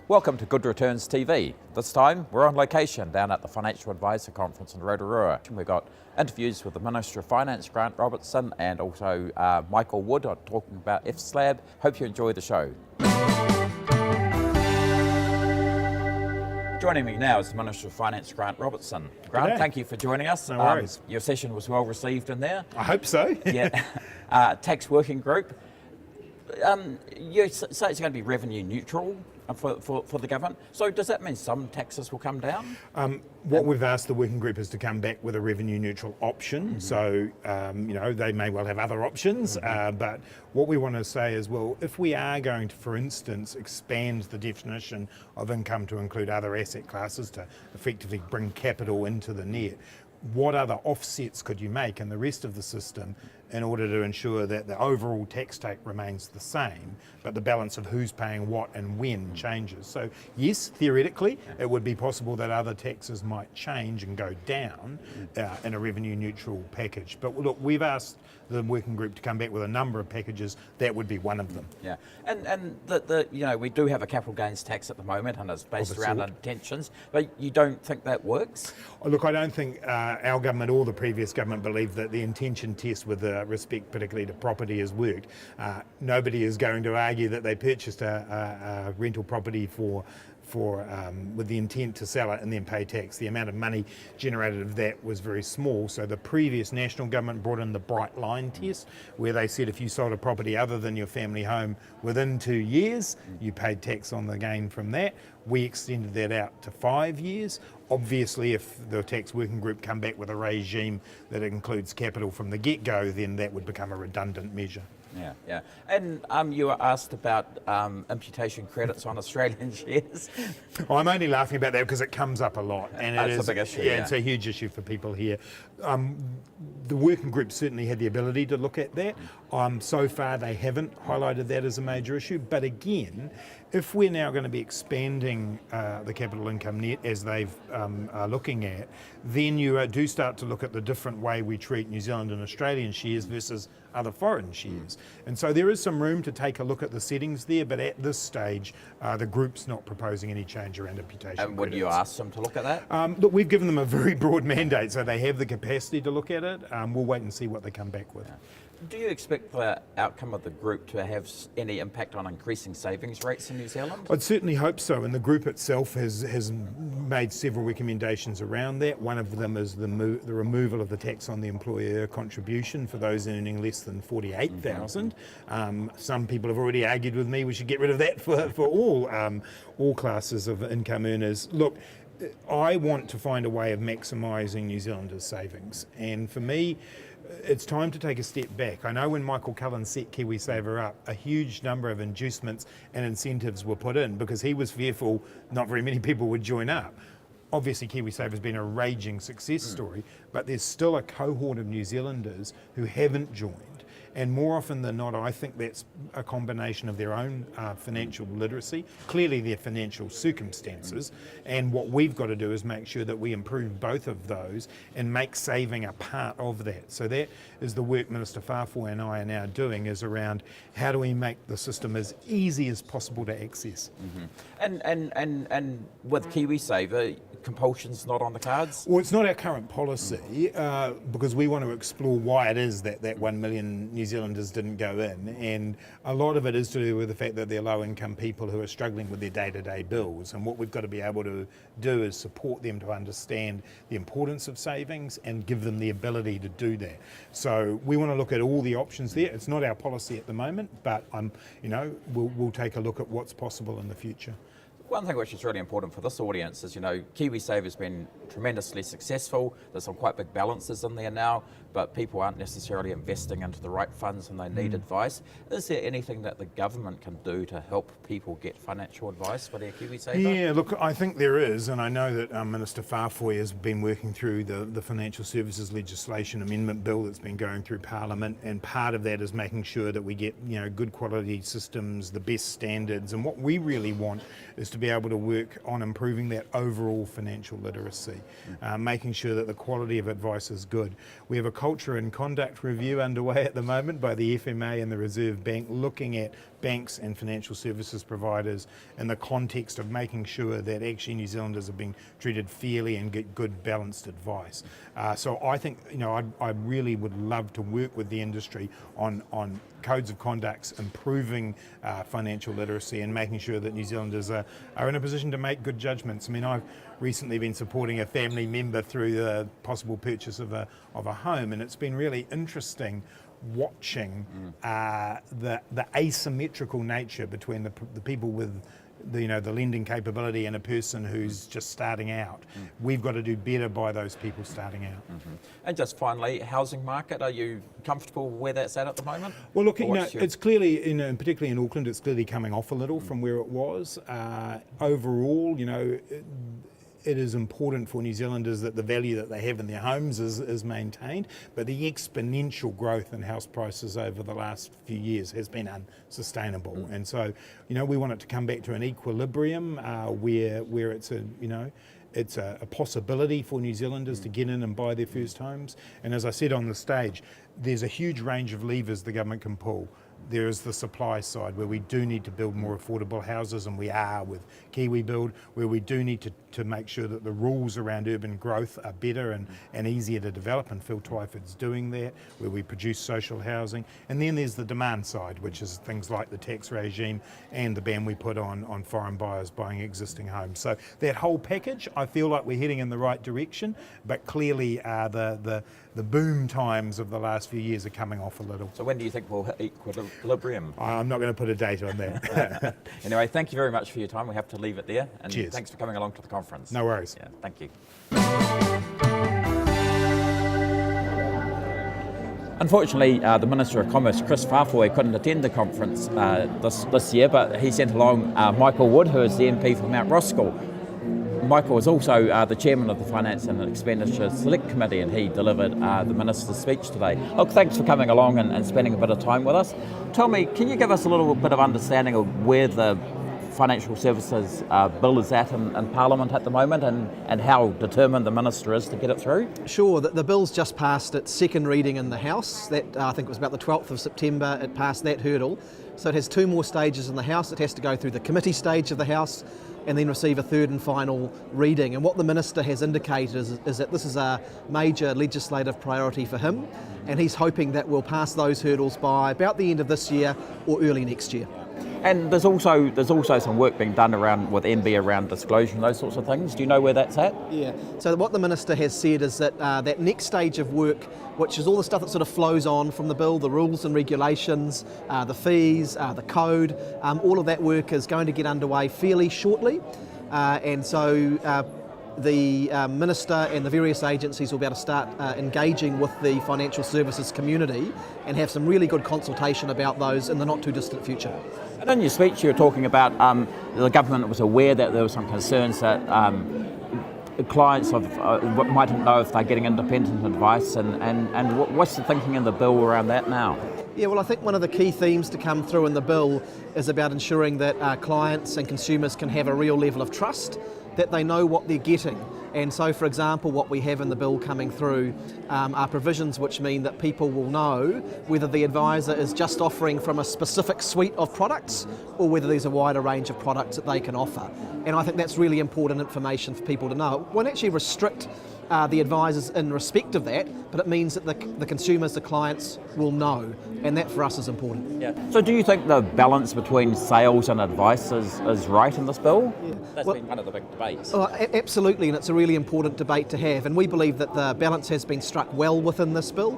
Welcome to Good Returns TV. This time we're on location down at the Financial Advisor Conference in Rotorua. We've got interviews with the Minister of Finance, Grant Robertson, and also Michael Wood talking about FSLAB. Hope you enjoy the show. Joining me now is the Minister of Finance, Grant Robertson. Grant, G'day. Thank you for joining us. No worries. Your session was well received in there. I hope so. Yeah. Tax Working Group. You say it's going to be revenue neutral for the government. So does that mean some taxes will come down? What we've asked the working group is to come back with a revenue neutral option. Mm-hmm. So, they may well have other options, but what we want to say is, well, if we are going to, for instance, expand the definition of income to include other asset classes to effectively bring capital into the net, what other offsets could you make in the rest of the system in order to ensure that the overall tax take remains the same, but the balance of who's paying what and when changes? So yes, theoretically, it would be possible that other taxes might change and go down in a revenue neutral package. But look, we've asked the working group to come back with a number of packages. That would be one of them. Yeah, and we do have a capital gains tax at the moment, and it's based around intentions. But you don't think that works? Oh, look, I don't think our government or the previous government believed that the intention test with respect particularly to property has worked. Nobody is going to argue that they purchased a rental property with the intent to sell it and then pay tax. The amount of money generated of that was very small. So the previous national government brought in the bright line test, where they said if you sold a property other than your family home within 2 years, you paid tax on the gain from that. We extended that out to 5 years. Obviously, if the tax working group come back with a regime that includes capital from the get-go, then that would become a redundant measure. Yeah. And you were asked about imputation credits on Australian shares. I'm only laughing about that because it comes up a lot, and it's a big issue. Yeah, it's a huge issue for people here. The working group certainly had the ability to look at that. So far, they haven't highlighted that as a major issue. But again, if we're now going to be expanding the capital income net as they are looking at, then you do start to look at the different way we treat New Zealand and Australian shares versus other foreign shares. And so there is some room to take a look at the settings there, but at this stage, the group's not proposing any change around imputation And would you ask them to look at that? Look, we've given them a very broad mandate, so they have the capacity to look at it. We'll wait and see what they come back with. Do you expect the outcome of the group to have any impact on increasing savings rates in New Zealand? I'd certainly hope so, and the group itself has made several recommendations around that. One of them is the removal of the tax on the employer contribution for those earning less than $48,000. Some people have already argued with me we should get rid of that for all classes of income earners. Look, I want to find a way of maximising New Zealanders' savings, and for me, it's time to take a step back. I know when Michael Cullen set KiwiSaver up, a huge number of inducements and incentives were put in because he was fearful not very many people would join up. Obviously, KiwiSaver has been a raging success story, but there's still a cohort of New Zealanders who haven't joined. And more often than not, I think that's a combination of their own financial literacy, clearly their financial circumstances, and what we've got to do is make sure that we improve both of those and make saving a part of that. So that is the work Minister Whāfoi and I are now doing, is around how do we make the system as easy as possible to access. And with KiwiSaver, compulsion's not on the cards? Well, it's not our current policy because we want to explore why it is that 1 million New Zealanders didn't go in, and a lot of it is to do with the fact that they're low-income people who are struggling with their day-to-day bills, and what we've got to be able to do is support them to understand the importance of savings and give them the ability to do that. So we want to look at all the options there. It's not our policy at the moment, but we'll take a look at what's possible in the future. One thing which is really important for this audience is, KiwiSaver has been tremendously successful. There's some quite big balances in there now, but people aren't necessarily investing into the right funds and they need advice. Is there anything that the government can do to help people get financial advice for their KiwiSaver? Yeah, look, I think there is, and I know that Minister Whāfoi has been working through the financial services legislation amendment bill that's been going through Parliament, and part of that is making sure that we get good quality systems, the best standards, and what we really want is to be able to work on improving that overall financial literacy, making sure that the quality of advice is good. We have a culture and conduct review underway at the moment by the FMA and the Reserve Bank, looking at banks and financial services providers in the context of making sure that actually New Zealanders are being treated fairly and get good balanced advice. So I think, I really would love to work with the industry on codes of conducts, improving financial literacy and making sure that New Zealanders are in a position to make good judgments. I mean, I've recently been supporting a family member through the possible purchase of a home, and it's been really interesting watching the asymmetrical nature between the people with the lending capability and a person who's just starting out. We've got to do better by those people starting out. And just finally, housing market, are you comfortable where that's at the moment? Well, look, it's clearly, particularly in Auckland, it's clearly coming off a little from where it was. Overall, it is important for New Zealanders that the value that they have in their homes is maintained, but the exponential growth in house prices over the last few years has been unsustainable. And so, we want it to come back to an equilibrium where it's a possibility for New Zealanders to get in and buy their first homes. And as I said on the stage, there's a huge range of levers the government can pull. There is the supply side, where we do need to build more affordable houses, and we are with Kiwi Build, where we do need to make sure that the rules around urban growth are better and easier to develop, and Phil Twyford's doing that, where we produce social housing. And then there's the demand side, which is things like the tax regime and the ban we put on foreign buyers buying existing homes. So that whole package, I feel like we're heading in the right direction, but clearly the boom times of the last few years are coming off a little. So when do you think we'll hit equilibrium? I'm not going to put a date on that. Anyway, thank you very much for your time. We have to leave it there. And cheers. Thanks for coming along to the conference. No worries. Yeah, thank you. Unfortunately, the Minister of Commerce, Chris Farfoy, couldn't attend the conference this year, but he sent along Michael Wood, who is the MP for Mount Roskill. Michael was also the chairman of the Finance and Expenditure Select Committee, and he delivered the Minister's speech today. Look, thanks for coming along and spending a bit of time with us. Tell me, can you give us a little bit of understanding of where the financial services bill is at in Parliament at the moment, and how determined the Minister is to get it through? Sure, the bill's just passed its second reading in the House. That I think was about the 12th of September, it passed that hurdle. So it has two more stages in the House. It has to go through the committee stage of the House and then receive a third and final reading. And what the Minister has indicated is that this is a major legislative priority for him, and he's hoping that we'll pass those hurdles by about the end of this year or early next year. And there's also some work being done with MB around disclosure and those sorts of things. Do you know where that's at? Yeah. So what the Minister has said is that that next stage of work, which is all the stuff that sort of flows on from the bill, the rules and regulations, the fees, the code, all of that work is going to get underway fairly shortly. And so the Minister and the various agencies will be able to start engaging with the financial services community and have some really good consultation about those in the not too distant future. And in your speech you were talking about the government was aware that there were some concerns that clients mightn't know if they're getting independent advice, and what's the thinking in the bill around that now? Yeah, well, I think one of the key themes to come through in the bill is about ensuring that clients and consumers can have a real level of trust, that they know what they're getting. And so, for example, what we have in the bill coming through are provisions which mean that people will know whether the advisor is just offering from a specific suite of products or whether there's a wider range of products that they can offer. And I think that's really important information for people to know. It won't actually restrict the advisors in respect of that, but it means that the consumers, the clients will know, and that for us is important. Yeah. So do you think the balance between sales and advice is right in this bill? Yeah. That's been one of the big debates. Absolutely, and it's a really important debate to have, and we believe that the balance has been struck well within this bill.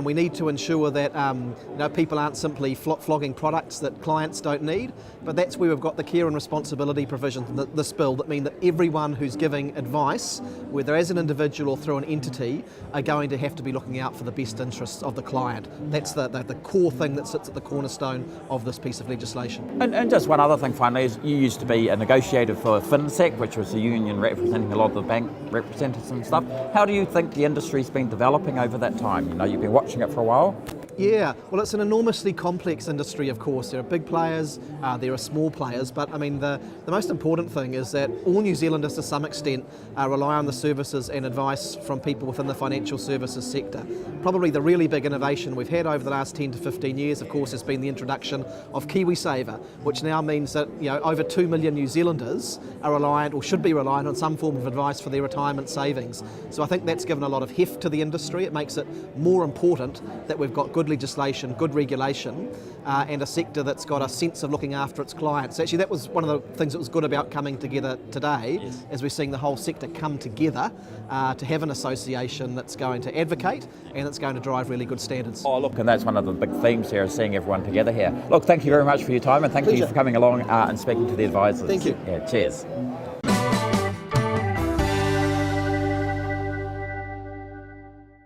We need to ensure that people aren't simply flogging products that clients don't need, but that's where we've got the care and responsibility provisions in this bill that mean that everyone who's giving advice, whether as an individual or through an entity, are going to have to be looking out for the best interests of the client. That's the core thing that sits at the cornerstone of this piece of legislation. And just one other thing finally, is you used to be a negotiator for FinSec, which was a union representing a lot of the bank representatives and stuff. How do you think the industry's been developing over that time? You've been watching it for a while. Yeah, well, it's an enormously complex industry, of course. There are big players, there are small players, but I mean, the most important thing is that all New Zealanders to some extent rely on the services and advice from people within the financial services sector. Probably the really big innovation we've had over the last 10 to 15 years, of course, has been the introduction of KiwiSaver, which now means that over 2 million New Zealanders are reliant or should be reliant on some form of advice for their retirement savings. So I think that's given a lot of heft to the industry. It makes it more important that we've got good legislation, good regulation, and a sector that's got a sense of looking after its clients. Actually, that was one of the things that was good about coming together today, as we're seeing the whole sector come together to have an association that's going to advocate and that's going to drive really good standards. Oh, look, and that's one of the big themes here, is seeing everyone together here. Look, thank you very much for your time, and thank you for coming along and speaking to the advisors. Thank you. Yeah, cheers.